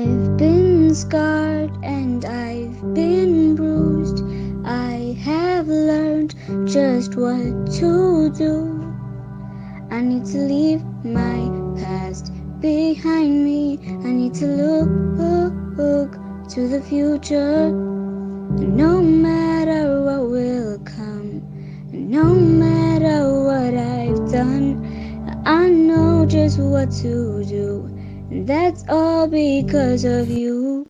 I've been scarred and I've been bruised. I have learned just what to do. I need to leave my past behind me. I need to look to the future. No matter what will come, no matter what I've done, I know just what to do. And that's all because of you.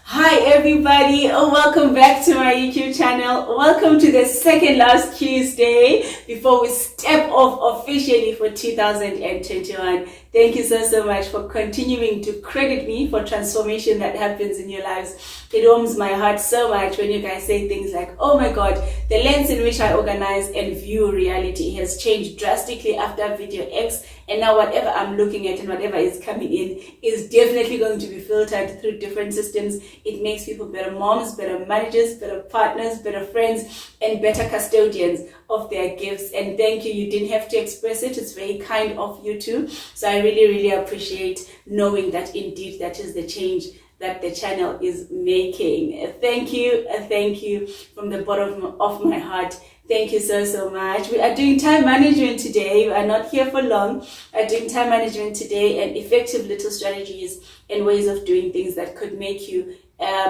Hi everybody, welcome back to my YouTube channel. Welcome to the second last Tuesday before we step off officially for 2021. Thank you so much for continuing to credit me for transformation that happens in your lives. It warms my heart so much when you guys say things like, oh my god, the lens in which I organize and view reality has changed drastically after video X, and now whatever I'm looking at and whatever is coming in is definitely going to be filtered through different systems. It makes people better moms, better managers, better partners, better friends, and better custodians of their gifts. And thank you, you didn't have to express it. It's very kind of you too. So I really appreciate knowing that indeed that is the change that the channel is making. Thank you from the bottom of my heart. Thank you so much. We are doing time management today. We are not here for long. We are doing time management today and effective little strategies and ways of doing things that could make you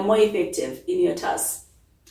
more effective in your tasks.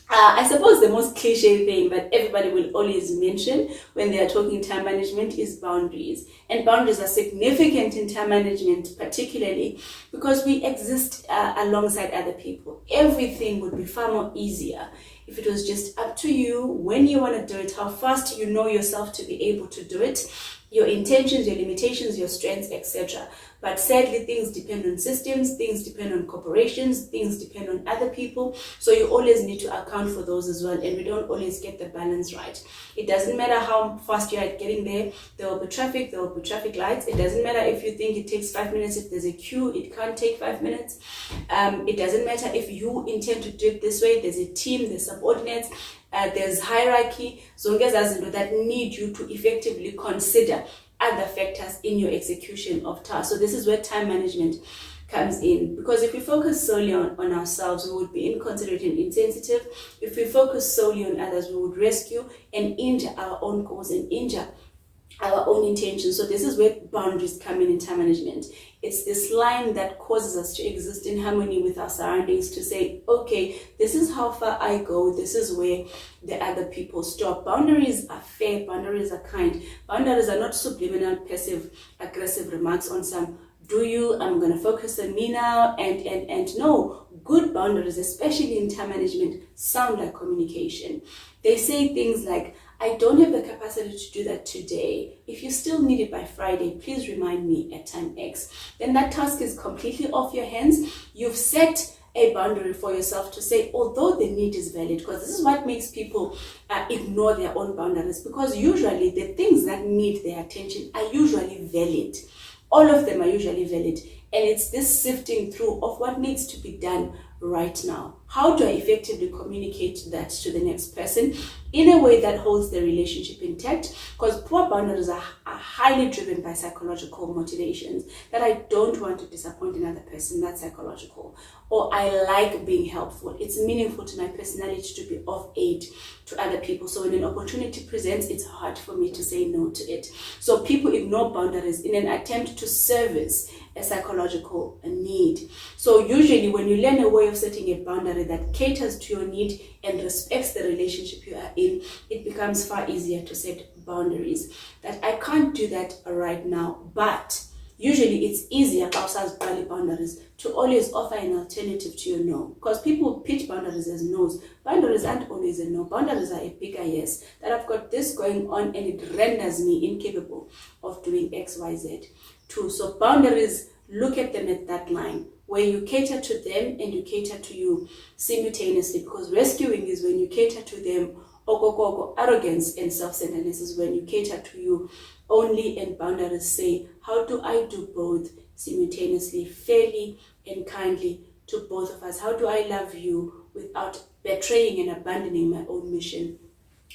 I suppose the most cliche thing that everybody will always mention when they are talking time management is boundaries. And boundaries are significant in time management, particularly because we exist alongside other people. Everything would be far more easier if it was just up to you when you want to do it, how fast you know yourself to be able to do it, your intentions, your limitations, your strengths, etc. But sadly, things depend on systems, things depend on corporations, things depend on other people. So you always need to account for those as well. And we don't always get the balance right. It doesn't matter how fast you are at getting there. There will be traffic, there will be traffic lights. It doesn't matter if you think it takes 5 minutes. If there's a queue, it can't take 5 minutes. It doesn't matter if you intend to do it this way. There's a team, there's subordinates. There's hierarchy, so that need you to effectively consider other factors in your execution of tasks. So this is where time management comes in, because if we focus solely on ourselves, we would be inconsiderate and insensitive. If we focus solely on others, we would rescue and injure our own cause and injure our own intentions. So this is where boundaries come in time management. It's this line that causes us to exist in harmony with our surroundings, to say, okay, this is how far I go, this is where the other people stop. Boundaries are fair, boundaries are kind. Boundaries are not subliminal, passive, aggressive remarks on some do you, I'm going to focus on me now, and no, good boundaries, especially in time management, sound like communication. They say things like, I don't have the capacity to do that today. If you still need it by Friday, please remind me at time X. Then that task is completely off your hands. You've set a boundary for yourself to say, although the need is valid, because this is what makes people ignore their own boundaries, because usually the things that need their attention are usually valid. All of them are usually valid. And it's this sifting through of what needs to be done right now. How do I effectively communicate that to the next person in a way that holds the relationship intact? Because poor boundaries are highly driven by psychological motivations, that I don't want to disappoint another person, that's psychological. Or I like being helpful. It's meaningful to my personality to be of aid to other people. So when an opportunity presents, it's hard for me to say no to it. So people ignore boundaries in an attempt to service a psychological need. So usually when you learn a way of setting a boundary that caters to your need and respects the relationship you are in, it becomes far easier to set boundaries. That I can't do that right now, but usually it's easier outside boundaries to always offer an alternative to your no, because people pitch boundaries as no's. Boundaries aren't always a no. Boundaries are a bigger yes, that I've got this going on and it renders me incapable of doing X, Y, Z too. So boundaries, look at them at that line where you cater to them and you cater to you simultaneously, because rescuing is when you cater to them. Arrogance and self-centeredness is when you cater to you only, and boundaries say, how do I do both simultaneously, fairly and kindly to both of us? How do I love you without betraying and abandoning my own mission?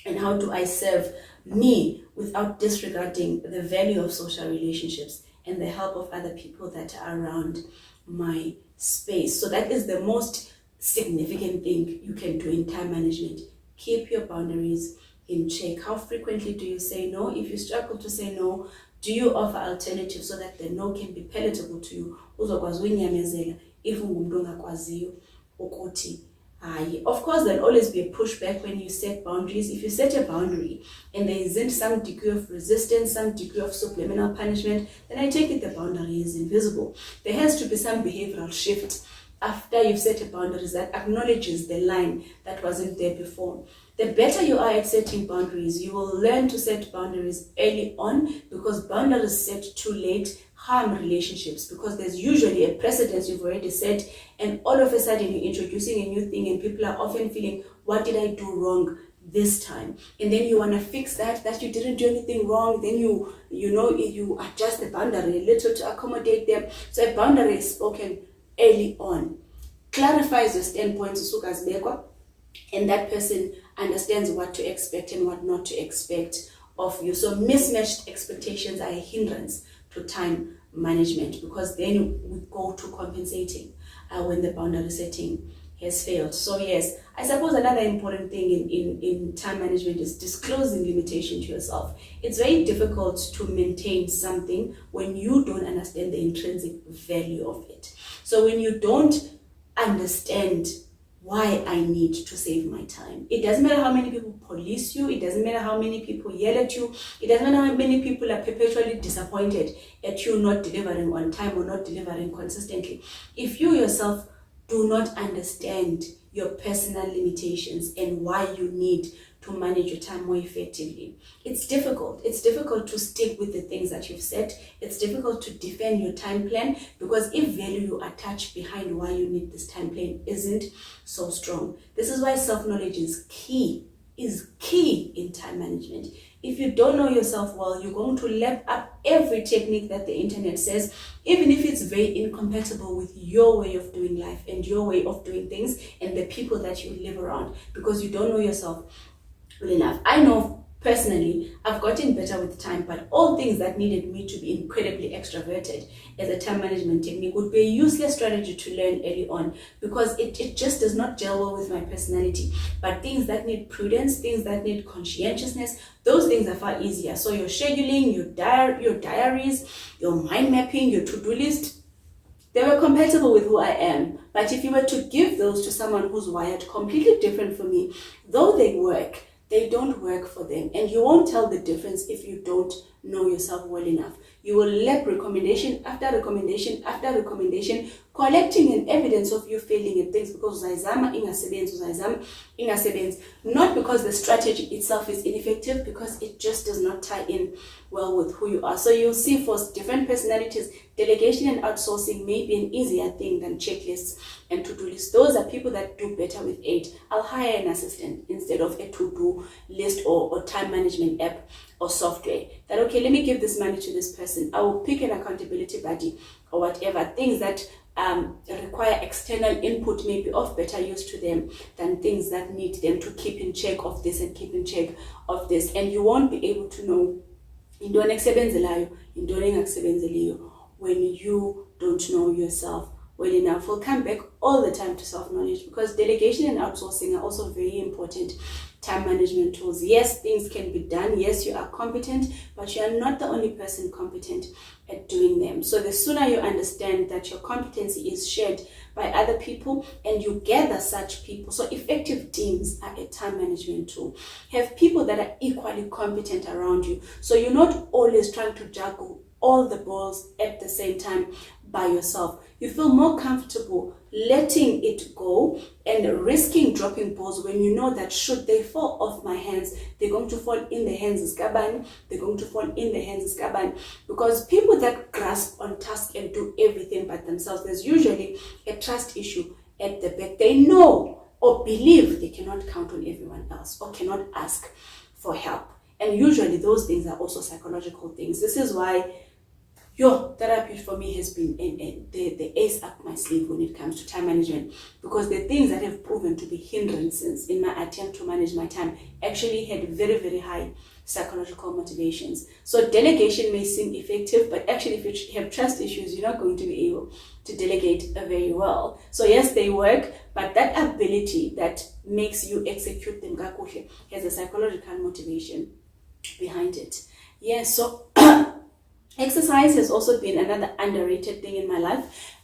And how do I serve me without disregarding the value of social relationships and the help of other people that are around my space. So that is the most significant thing you can do in time management. Keep your boundaries in check. How frequently do you say no? If you struggle to say no, do you offer alternatives so that the no can be palatable to you? Uzokwazi uyinyamezela if ungumuntu ongakwaziyo ukuthi hayi. Of course, there'll always be a pushback when you set boundaries. If you set a boundary and there isn't some degree of resistance, some degree of subliminal punishment, then I take it the boundary is invisible. There has to be some behavioral shift after you've set a boundary that acknowledges the line that wasn't there before. The better you are at setting boundaries, you will learn to set boundaries early on, because boundaries set too late harm relationships, because there's usually a precedence you've already set, and all of a sudden you're introducing a new thing and people are often feeling, what did I do wrong this time? And then you want to fix that you didn't do anything wrong. Then you adjust the boundary a little to accommodate them. So a boundary is spoken early on, clarifies the standpoints, and that person understands what to expect and what not to expect of you. So mismatched expectations are a hindrance to time management, because then we go to compensating when the boundary setting has failed. So yes, I suppose another important thing in time management is disclosing limitation to yourself. It's very difficult to maintain something when you don't understand the intrinsic value of it. So when you don't understand why I need to save my time, it doesn't matter how many people police you, it doesn't matter how many people yell at you, it doesn't matter how many people are perpetually disappointed at you not delivering on time or not delivering consistently. If you yourself do not understand your personal limitations and why you need to manage your time more effectively, it's difficult. It's difficult to stick with the things that you've set. It's difficult to defend your time plan, because if value you attach behind why you need this time plan isn't so strong. This is why self-knowledge is key in time management. If you don't know yourself well, you're going to lap up every technique that the internet says, even if it's very incompatible with your way of doing life and your way of doing things and the people that you live around, because you don't know yourself well enough. I know personally, I've gotten better with time, but all things that needed me to be incredibly extroverted as a time management technique would be a useless strategy to learn early on, because it just does not gel well with my personality. But things that need prudence, things that need conscientiousness, those things are far easier. So your scheduling, your diaries, your mind mapping, your to-do list, they were compatible with who I am. But if you were to give those to someone who's wired completely different from me, though they work, they don't work for them. And you won't tell the difference if you don't know yourself well enough. You will lap recommendation after recommendation after recommendation, collecting an evidence of you failing at things, because uzayizama ingasebenzi, not because the strategy itself is ineffective, because it just does not tie in well with who you are. So you'll see for different personalities, delegation and outsourcing may be an easier thing than checklists and to-do lists. Those are people that do better with 8. I'll hire an assistant instead of a to-do list or time management app or software. That, okay, let me give this money to this person. I will pick an accountability buddy or whatever. Things that require external input may be of better use to them than things that need them to keep in check of this and keep in check of this. And you won't be able to know intoni ekusebenzelayo, intoni engakusebenzeliyo when you don't know yourself well enough. We'll come back all the time to self-knowledge, because delegation and outsourcing are also very important time management tools. Yes, things can be done. Yes, you are competent, but you are not the only person competent at doing them. So the sooner you understand that your competency is shared by other people and you gather such people. So effective teams are a time management tool. Have people that are equally competent around you. So you're not always trying to juggle all the balls at the same time by yourself. You feel more comfortable letting it go and risking dropping balls when you know that should they fall off my hands, they're going to fall in the hands of Skaban, they're going to fall in the hands of Skaban. Because people that grasp on task and do everything by themselves, there's usually a trust issue at the back. They know or believe they cannot count on everyone else or cannot ask for help. And usually those things are also psychological things. This is why your therapy for me has been the ace up my sleeve when it comes to time management, because the things that have proven to be hindrances in my attempt to manage my time actually had very, very high psychological motivations. So delegation may seem effective, but actually if you have trust issues, you're not going to be able to delegate very well. So yes, they work, but that ability that makes you execute them kakuhle has a psychological motivation behind it. Yes, so exercise has also been another underrated thing in my life.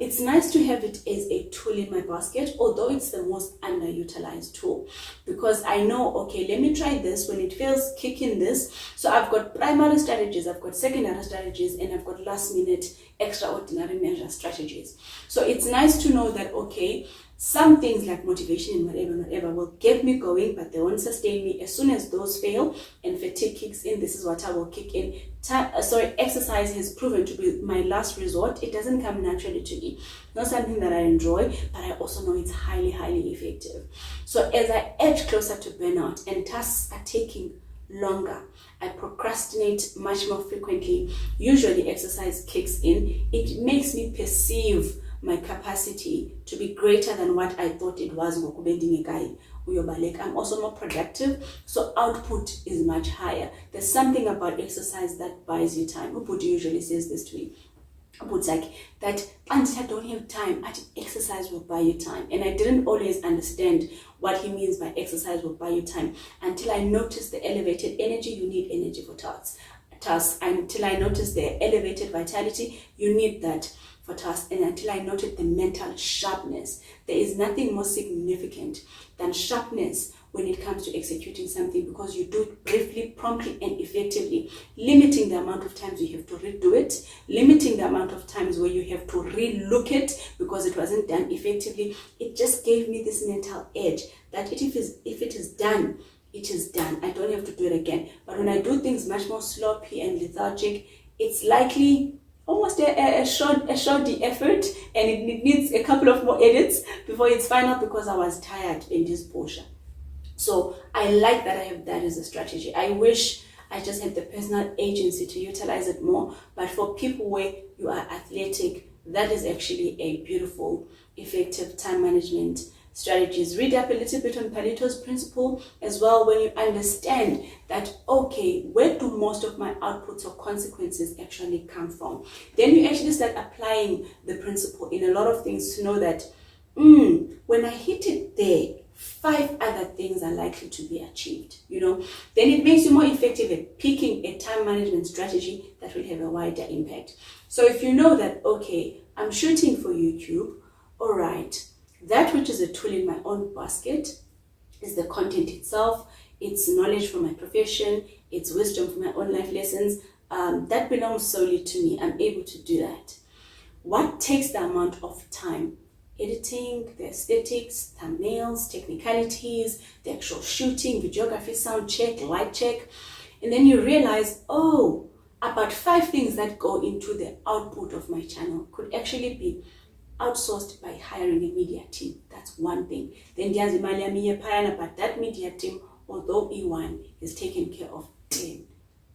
It's nice to have it as a tool in my basket, although it's the most underutilized tool, because I know, okay, let me try this. When it fails, kick in this. So I've got primary strategies, I've got secondary strategies, and I've got last minute extraordinary measure strategies. So it's nice to know that, okay, some things like motivation and whatever will get me going, but they won't sustain me. As soon as those fail and fatigue kicks in, this is what I will kick in. Exercise has proven to be my last resort. It doesn't come naturally to me. Not something that I enjoy, but I also know it's highly, highly effective. So as I edge closer to burnout and tasks are taking longer, I procrastinate much more frequently. Usually exercise kicks in. It makes me perceive my capacity to be greater than what I thought it was. I'm also more productive, so output is much higher. There's something about exercise that buys you time. Uput usually says this to me. Uput's like that, until I don't have time, exercise will buy you time. And I didn't always understand what he means by exercise will buy you time until I noticed the elevated energy. You need energy for tasks. Until I noticed the elevated vitality, you need that for tasks, and until I noted the mental sharpness. There is nothing more significant than sharpness when it comes to executing something, because you do it briefly, promptly, and effectively, limiting the amount of times you have to redo it, limiting the amount of times where you have to relook it because it wasn't done effectively. It just gave me this mental edge that if it is done, it is done. I don't have to do it again. But when I do things much more sloppy and lethargic, it's likely almost a shoddy effort, and it needs a couple of more edits before it's final, because I was tired in this portion. So I like that I have that as a strategy. I wish I just had the personal agency to utilize it more, but for people where you are athletic, that is actually a beautiful, effective time management strategies. Read up a little bit on Pareto's principle as well, when you understand that, okay, where do most of my outputs or consequences actually come from? Then you actually start applying the principle in a lot of things to know that when I hit it there, 5 other things are likely to be achieved. Then it makes you more effective at picking a time management strategy that will have a wider impact. So if you know that, okay, I'm shooting for YouTube, all right, that which is a tool in my own basket is the content itself. It's knowledge from my profession. It's wisdom from my own life lessons. That belongs solely to me. I'm able to do that. What takes the amount of time? Editing, the aesthetics, thumbnails, technicalities, the actual shooting, videography, sound check, light check. And then you realize, about 5 things that go into the output of my channel could actually be outsourced by hiring a media team. That's one thing. Then there's a but that media team, although E1, is taking care of 10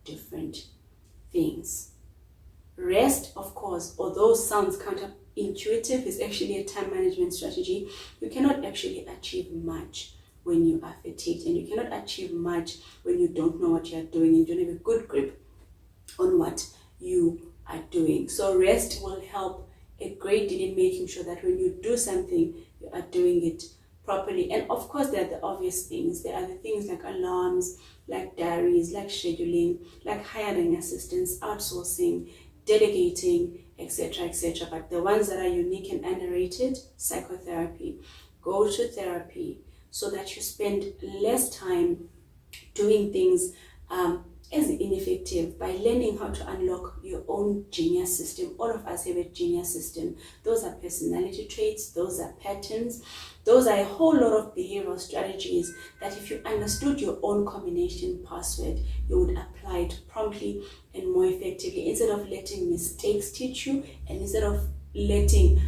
different things. Rest, of course, although sounds counterintuitive, is actually a time management strategy. You cannot actually achieve much when you are fatigued, and you cannot achieve much when you don't know what you are doing and you don't have a good grip on what you are doing. So rest will help a great deal in making sure that when you do something, you are doing it properly. And of course, there are the obvious things. There are the things like alarms, like diaries, like scheduling, like hiring assistants, outsourcing, delegating, etc., etc. But the ones that are unique and underrated, psychotherapy. Go to therapy so that you spend less time doing things as ineffective, by learning how to unlock your own genius system. All of us have a genius system. Those are personality traits, those are patterns, those are a whole lot of behavioral strategies that if you understood your own combination password, you would apply it promptly and more effectively, instead of letting mistakes teach you, and instead of letting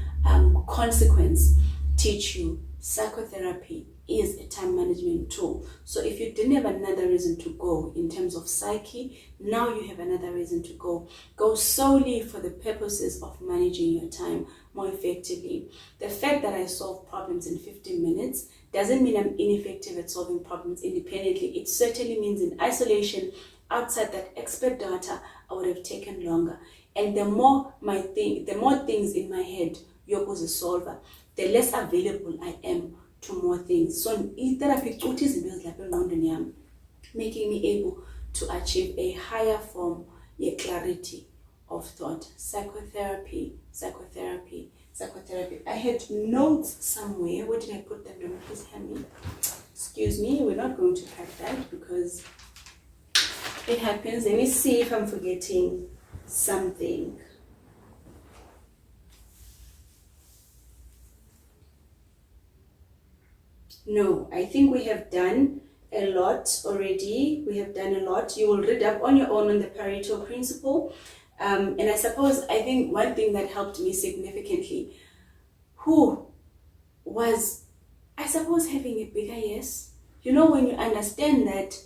consequence teach you. psychotherapy is a time management tool. So if you didn't have another reason to go in terms of psyche, now you have another reason to go. Go solely for the purposes of managing your time more effectively. The fact that I solve problems in 15 minutes doesn't mean I'm ineffective at solving problems independently. It certainly means in isolation, outside that expert data, I would have taken longer. And the more things in my head, Yoko is a solver, the less available I am to more things. So therapy making me able to achieve a higher form, a clarity of thought. Psychotherapy. I had notes somewhere. Where did I put them? Please hand me. Excuse me, we're not going to pack that because it happens. Let me see if I'm forgetting something. No, I think we have done a lot already. You will read up on your own on the Pareto principle. And I think one thing that helped me significantly, was, having a bigger yes. When you understand that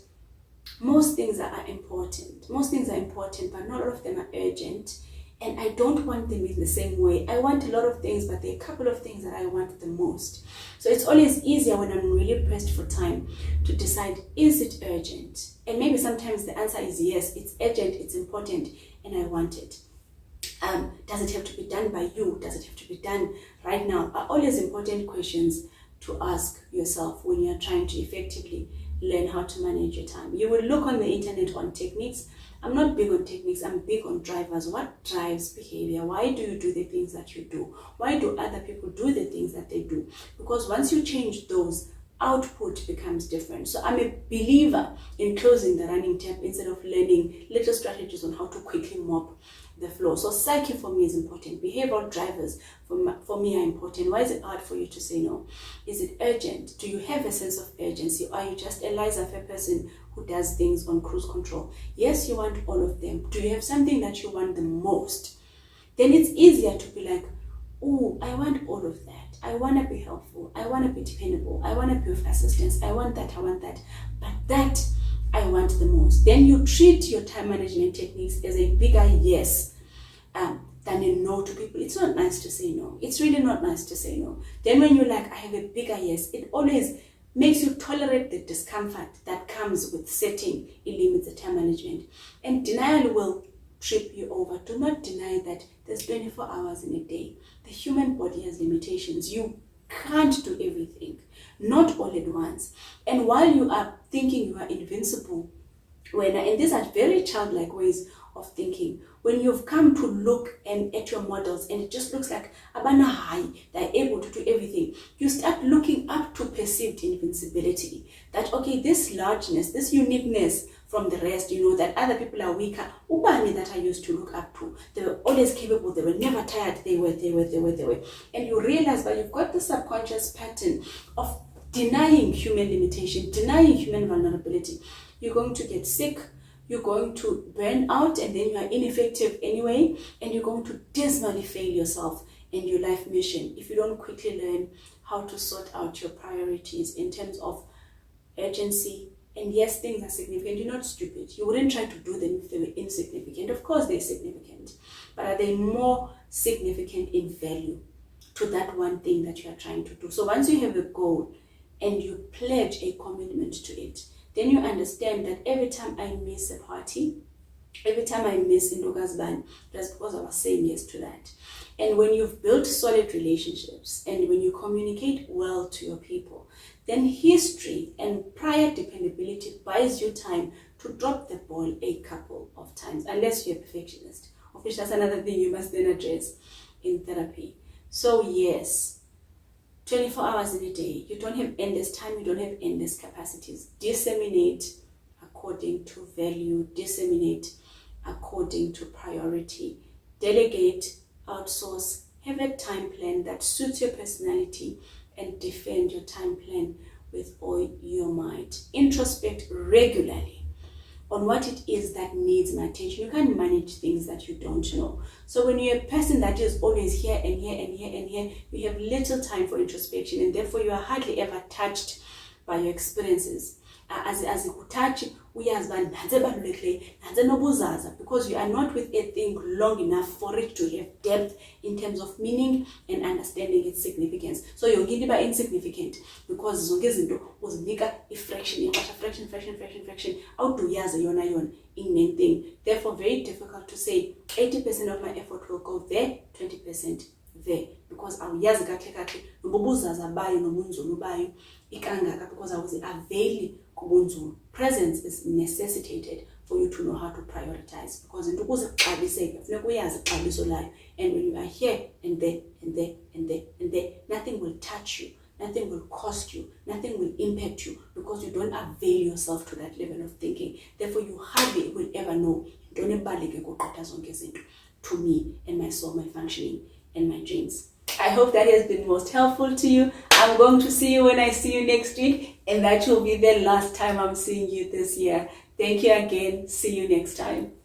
most things are important, but not all of them are urgent. And I don't want them in the same way. I want a lot of things, but there are a couple of things that I want the most. So it's always easier when I'm really pressed for time to decide, is it urgent? And maybe sometimes the answer is yes, it's urgent, it's important, and I want it. Does it have to be done by you? Does it have to be done right now? Are always important questions to ask yourself when you're trying to effectively learn how to manage your time. You will look on the internet on techniques. I'm not big on techniques, I'm big on drivers. What drives behavior? Why do you do the things that you do? Why do other people do the things that they do? Because once you change those, output becomes different. So I'm a believer in closing the running tap instead of learning little strategies on how to quickly mop the floor. So psyche for me is important. Behavioral drivers for me are important. Why is it hard for you to say no? Is it urgent? Do you have a sense of urgency? Or are you just a laissez-faire person who does things on cruise control? Yes, you want all of them. Do you have something that you want the most? Then it's easier to be like, oh, I want all of that. I want to be helpful. I want to be dependable. I want to be of assistance. I want that. But that I want the most. Then you treat your time management techniques as a bigger yes than a no to people. It's not nice to say no. It's really not nice to say no. Then when you're like, I have a bigger yes, it always makes you tolerate the discomfort that comes with setting limits of time management. And denial will trip you over. Do not deny that there's 24 hours in a day. The human body has limitations. You can't do everything, not all at once. And while you are thinking you are invincible, and these are very childlike ways of thinking, when you've come to look at your models and it just looks like abana high, they're able to do everything, you start looking up to perceived invincibility. That okay, this largeness, this uniqueness from the rest, that other people are weaker. Ubani that I used to look up to. They were always capable, they were never tired, they were. And you realize that you've got the subconscious pattern of denying human limitation, denying human vulnerability. You're going to get sick, you're going to burn out, and then you are ineffective anyway, and you're going to dismally fail yourself in your life mission if you don't quickly learn how to sort out your priorities in terms of urgency. And yes, things are significant. You're not stupid. You wouldn't try to do them if they were insignificant. Of course, they're significant. But are they more significant in value to that one thing that you are trying to do? So once you have a goal and you pledge a commitment to it, then you understand that every time I miss a party, every time I miss Indoga's band, that's because I was saying yes to that. And when you've built solid relationships and when you communicate well to your people, then history and prior dependability buys you time to drop the ball a couple of times, unless you're a perfectionist, of which that's another thing you must then address in therapy. So yes, 24 hours in a day, you don't have endless time, you don't have endless capacities. Disseminate according to value, disseminate according to priority, delegate, outsource, have a time plan that suits your personality, and defend your time plan with all your might. Introspect regularly. on what it is that needs my attention. You can't manage things that you don't know. So when you're a person that is always here and here and here and here, you have little time for introspection, and therefore you are hardly ever touched by your experiences. As ikuthathi uyazi bani nansi ebalulekileyo nansi enobuzaza, because you are not with a thing long enough for it to have depth in terms of meaning and understanding its significance. So yonke into iba insignificant because zonke izinto uzinika i-fraction awuduyaze yona in main thing. Therefore very difficult to say 80% of my effort will go there, 20% there, because awuyazi kahle nobuzaza bayo nobunzulu bayo ikangaka, because I was avail kubunzulu. Presence is necessitated for you to know how to prioritize, because into ukuze kuxabiseke funeka uyazi ixabiso layo, and when you are here and there and there and there and there, nothing will touch you, nothing will cost you, nothing will impact you, because you don't avail yourself to that level of thinking. Therefore you hardly will ever know into ebaluleke ukugqitha zonke izinto to me and my soul, my functioning and my dreams. I hope that has been most helpful to you. I'm going to see you when I see you next week, and that will be the last time I'm seeing you this year. Thank you again. See you next time.